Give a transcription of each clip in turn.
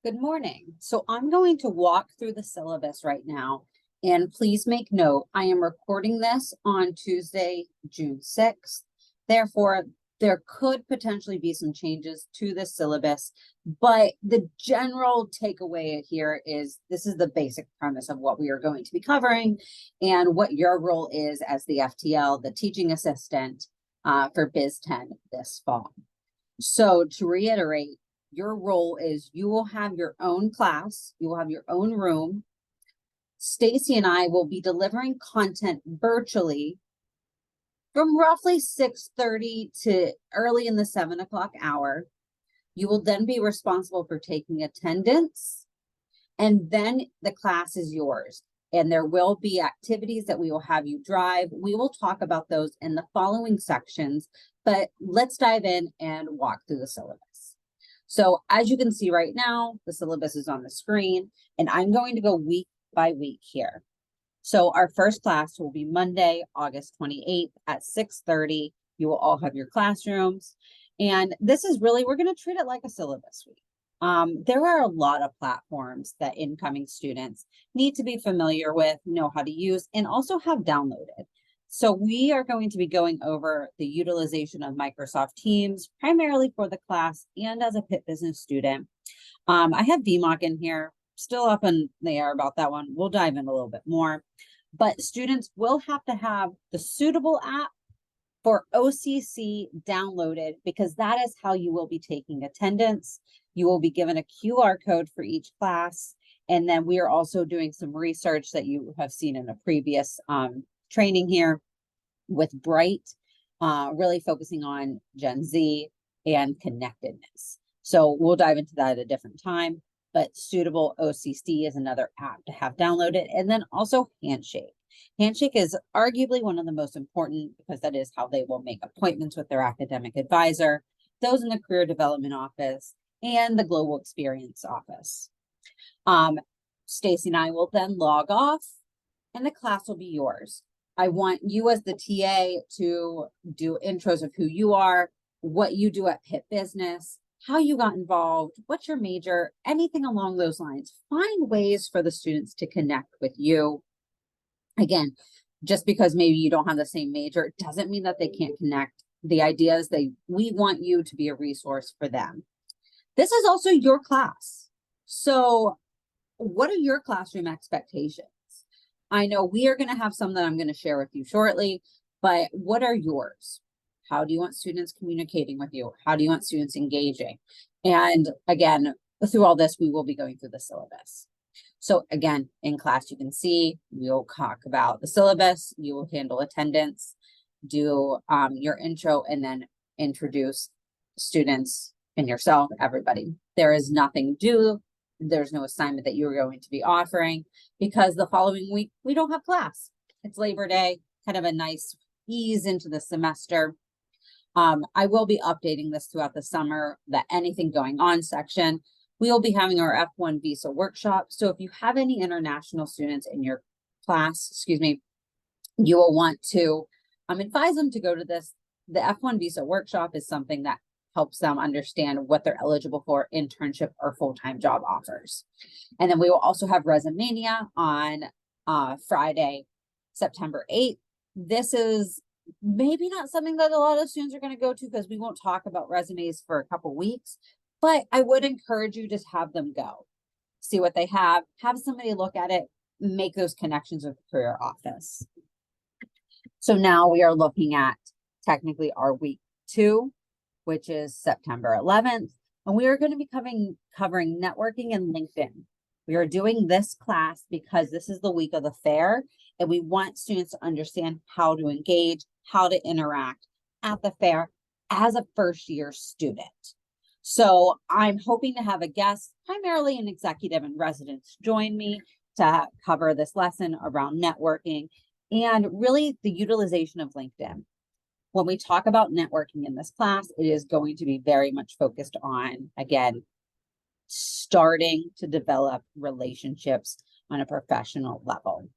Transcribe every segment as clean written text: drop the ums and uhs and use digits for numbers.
Good morning. So I'm going to walk through the syllabus right now. And please make note, I am recording this on Tuesday, June 6th. Therefore, there could potentially be some changes to the syllabus, but the general takeaway here is this is the basic premise of what we are going to be covering and what your role is as the FTL, the teaching assistant for BUS10 this fall. So to reiterate, your role is you will have your own class, you will have your own room. Stacy and I will be delivering content virtually from roughly 6:30 to early in the 7 o'clock hour. You will then be responsible for taking attendance, and then the class is yours. And there will be activities that we will have you drive. We will talk about those in the following sections, but let's dive in and walk through the syllabus. So as you can see right now, the syllabus is on the screen, and I'm going to go week by week here. So our first class will be Monday, August 28th at 6:30. You will all have your classrooms. And this is really, we're going to treat it like a syllabus week. There are a lot of platforms that incoming students need to be familiar with, know how to use, and also have downloaded. So we are going to be going over the utilization of Microsoft Teams, primarily for the class and as a Pitt Business student. I have VMOC in here, still up in the air about that one. We'll dive in a little bit more. But students will have to have the suitable app for OCC downloaded, because that is how you will be taking attendance. You will be given a QR code for each class. And then we are also doing some research that you have seen in a previous training here with Bright, really focusing on Gen Z and connectedness. So we'll dive into that at a different time, but suitable OCC is another app to have downloaded. And then also Handshake. Handshake is arguably one of the most important, because that is how they will make appointments with their academic advisor, those in the career development office, and the global experience office. Stacy and I will then log off, and the class will be yours. I want you as the TA to do intros of who you are, what you do at Pitt Business, how you got involved, what's your major, anything along those lines. Find ways for the students to connect with you. Again, just because maybe you don't have the same major doesn't mean that they can't connect. The idea is we want you to be a resource for them. This is also your class. So what are your classroom expectations? I know we are going to have some that I'm going to share with you shortly, but what are yours? How do you want students communicating with you? How do you want students engaging? And again, through all this, we will be going through the syllabus. So again, in class, you can see we'll talk about the syllabus, you will handle attendance, do your intro, and then introduce students and yourself, everybody. There is nothing due. There's no assignment that you're going to be offering, because the following week, we don't have class. It's Labor Day, kind of a nice ease into the semester. I will be updating this throughout the summer, the anything going on section. We will be having our F1 visa workshop. So if you have any international students in your class, you will want to advise them to go to this. The F1 visa workshop is something that helps them understand what they're eligible for, internship or full-time job offers. And then we will also have Resumania on Friday, September 8th. This is maybe not something that a lot of students are going to go to, because we won't talk about resumes for a couple weeks, but I would encourage you to have them go, see what they have somebody look at it, make those connections with the career office. So now we are looking at technically our week 2, which is September 11th, and we are going to be covering networking and LinkedIn. We are doing this class because this is the week of the fair, and we want students to understand how to engage, how to interact at the fair as a first-year student. So I'm hoping to have a guest, primarily an executive in residence, join me to cover this lesson around networking and really the utilization of LinkedIn. When we talk about networking in this class, it is going to be very much focused on, again, starting to develop relationships on a professional level.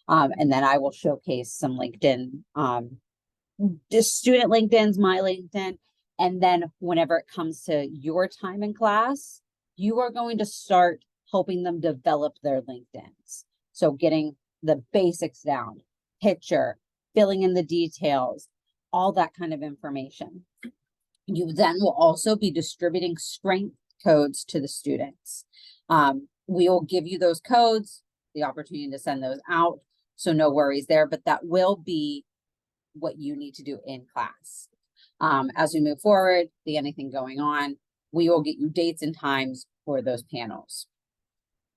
And then I will showcase some LinkedIn, just student LinkedIn's, my LinkedIn. And then whenever it comes to your time in class, you are going to start helping them develop their LinkedIns. So getting the basics down, picture, filling in the details, all that kind of information. You then will also be distributing strength codes to the students. We will give you those codes, the opportunity to send those out. So no worries there, but that will be what you need to do in class. As we move forward, anything going on, we will get you dates and times for those panels.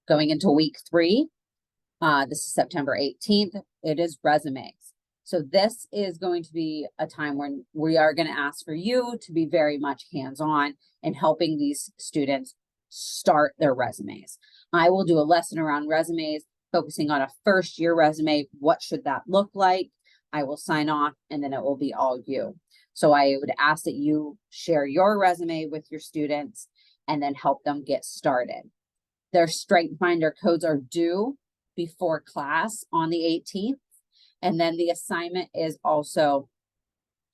Going into week 3, this is September 18th, it is resumes. So this is going to be a time when we are going to ask for you to be very much hands-on in helping these students start their resumes. I will do a lesson around resumes, focusing on a first-year resume. What should that look like? I will sign off, and then it will be all you. So I would ask that you share your resume with your students and then help them get started. Their Strength Finder codes are due before class on the 18th. And then the assignment is also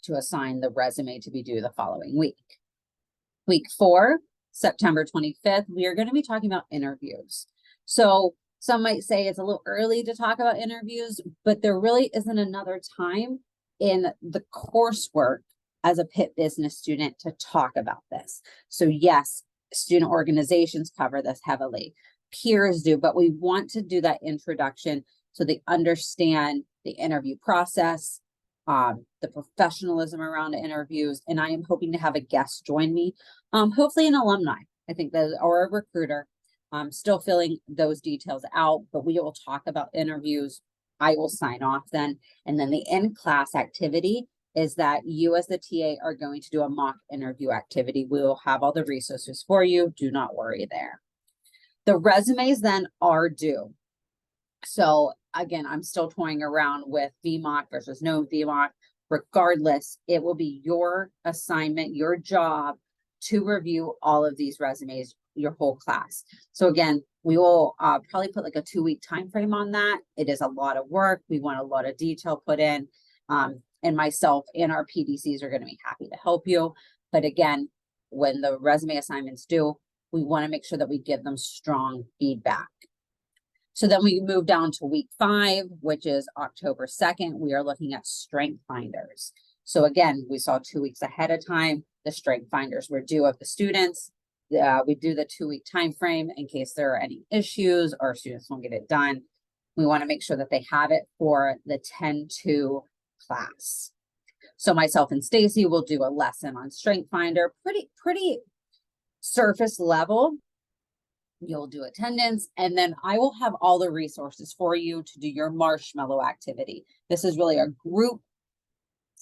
to assign the resume to be due the following week. Week 4, September 25th, we are going to be talking about interviews. So some might say it's a little early to talk about interviews, but there really isn't another time in the coursework as a Pitt business student to talk about this. So yes, student organizations cover this heavily. Peers do, but we want to do that introduction so they understand the interview process, the professionalism around interviews, and I am hoping to have a guest join me, hopefully an alumni. I think that, or a recruiter. I'm still filling those details out, but we will talk about interviews. I will sign off then, and then the in-class activity is that you as the TA are going to do a mock interview activity. We will have all the resources for you. Do not worry there. The resumes then are due. So again, I'm still toying around with VMOC versus no VMOC. Regardless, it will be your assignment, your job to review all of these resumes, your whole class. So again, we will probably put like a 2-week time frame on that. It is a lot of work. We want a lot of detail put in. And myself and our PDCs are going to be happy to help you. But again, when the resume assignments due, we want to make sure that we give them strong feedback. So then we move down to week 5, which is October 2nd. We are looking at strength finders. So again, we saw 2 weeks ahead of time, the strength finders were due of the students. We do the 2-week time frame in case there are any issues or students won't get it done. We want to make sure that they have it for the 10-2 class. So myself and Stacy will do a lesson on strength finder, pretty surface level. You'll do attendance, and then I will have all the resources for you to do your marshmallow activity. This is really a group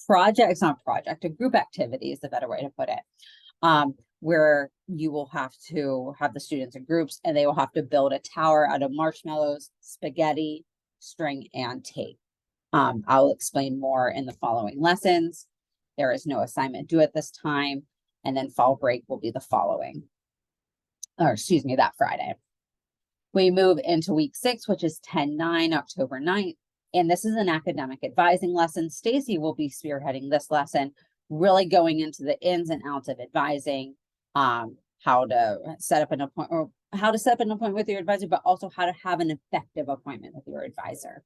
project. It's not a project, a group activity is the better way to put it. Where you will have to have the students in groups and they will have to build a tower out of marshmallows, spaghetti, string, and tape. I'll explain more in the following lessons. There is no assignment due at this time, and then fall break will be the following. Or excuse me, that Friday. We move into week 6, which is 10-9, October 9th. And this is an academic advising lesson. Stacy will be spearheading this lesson, really going into the ins and outs of advising, how to set up an appointment, or how to set up an appointment with your advisor, but also how to have an effective appointment with your advisor.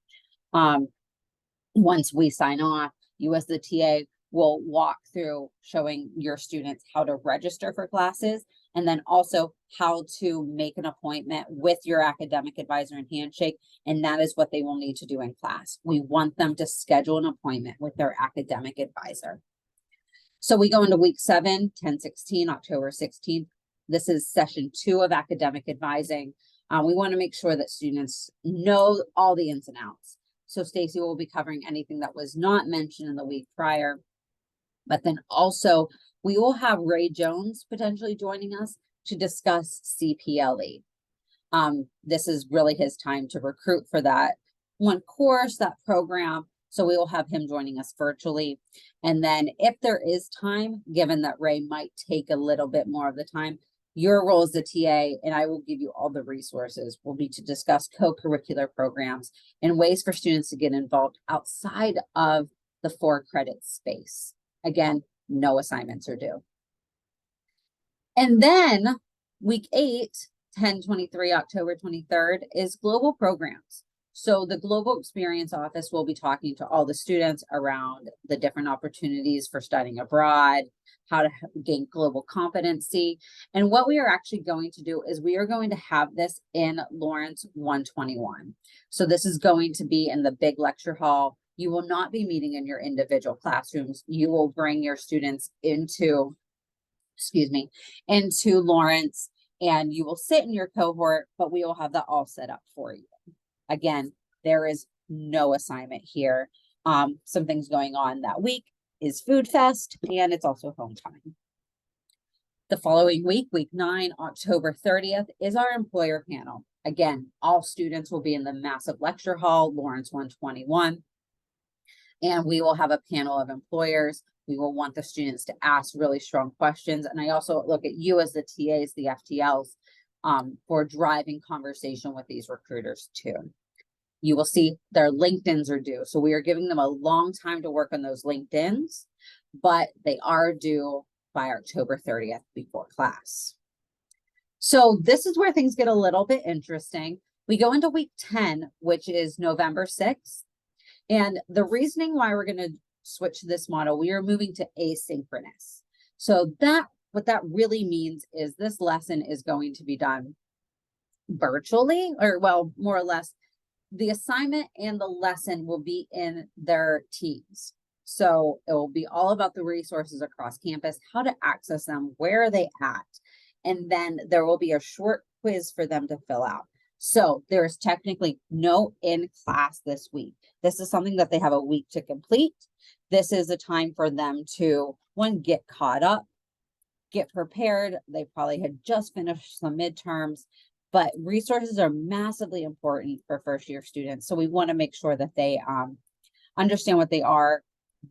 Once we sign off, you as the TA will walk through showing your students how to register for classes, and then also how to make an appointment with your academic advisor and handshake. And that is what they will need to do in class. We want them to schedule an appointment with their academic advisor. So we go into week 7, 10-16, October 16th. This is session 2 of academic advising. We want to make sure that students know all the ins and outs. So Stacy will be covering anything that was not mentioned in the week prior. But then also we will have Ray Jones potentially joining us to discuss CPLE. This is really his time to recruit for that one course, that program. So we will have him joining us virtually. And then if there is time, given that Ray might take a little bit more of the time, your role as the TA, and I will give you all the resources, will be to discuss co-curricular programs and ways for students to get involved outside of the 4-credit space. Again, no assignments are due. And then Week 8, 10/23, October 23rd is global programs. So the Global Experience Office will be talking to all the students around the different opportunities for studying abroad, how to gain global competency. And what we are actually going to do is we are going to have this in Lawrence 121. So this is going to be in the big lecture hall. You will not be meeting in your individual classrooms. You will bring your students into Lawrence, and you will sit in your cohort, but we will have that all set up for you. Again, there is no assignment here. Some things going on that week is Food Fest, and it's also homecoming. The following week, week 9, October 30th, is our employer panel. Again, all students will be in the massive lecture hall, Lawrence 121, and we will have a panel of employers. We will want the students to ask really strong questions. And I also look at you as the TAs, the FTLs, for driving conversation with these recruiters too. You will see their LinkedIns are due. So we are giving them a long time to work on those LinkedIns, but they are due by October 30th before class. So this is where things get a little bit interesting. We go into week 10, which is November 6th. And the reasoning why we're going to switch to this model, we are moving to asynchronous. So what that really means is this lesson is going to be done virtually, or well, more or less, the assignment and the lesson will be in their teams. So it will be all about the resources across campus, how to access them, where are they at? And then there will be a short quiz for them to fill out. So there is technically no in-class this week. This is something that they have a week to complete. This is a time for them to, one, get caught up, get prepared. They probably had just finished some midterms, but resources are massively important for first-year students. So we want to make sure that they understand what they are.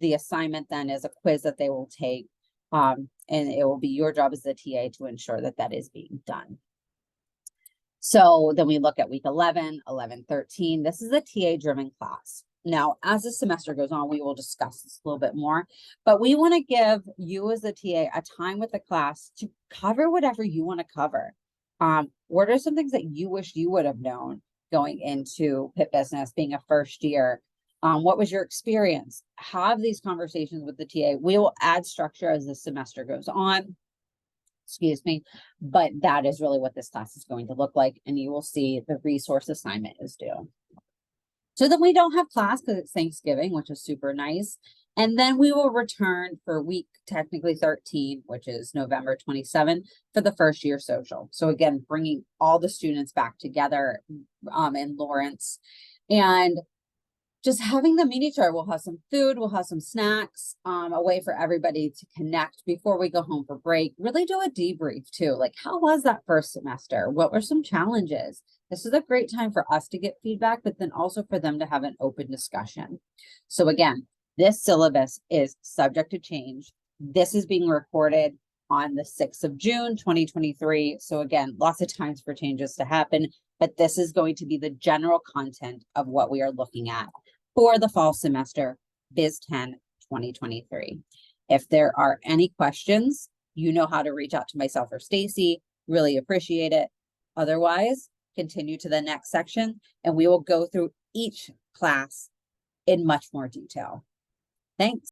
The assignment then is a quiz that they will take, and it will be your job as the TA to ensure that that is being done. So then we look at week 11, 11, 13. This is a TA-driven class. Now, as the semester goes on, we will discuss this a little bit more, but we want to give you as a TA a time with the class to cover whatever you want to cover. What are some things that you wish you would have known going into Pitt Business, being a first year? What was your experience? Have these conversations with the TA. We will add structure as the semester goes on. But that is really what this class is going to look like. And you will see the resource assignment is due. So then we don't have class because it's Thanksgiving, which is super nice. And then we will return for week technically 13, which is November 27, for the first year social. So again, bringing all the students back together in Lawrence, and just having them meet each other. We'll have some food, we'll have some snacks, a way for everybody to connect before we go home for break. Really do a debrief too. Like, how was that first semester? What were some challenges? This is a great time for us to get feedback, but then also for them to have an open discussion. So again, this syllabus is subject to change. This is being recorded on the 6th of June, 2023. So again, lots of times for changes to happen, but this is going to be the general content of what we are looking at for the fall semester, BUS10 2023. If there are any questions, you know how to reach out to myself or Stacy. Really appreciate it. Otherwise, continue to the next section and we will go through each class in much more detail. Thanks.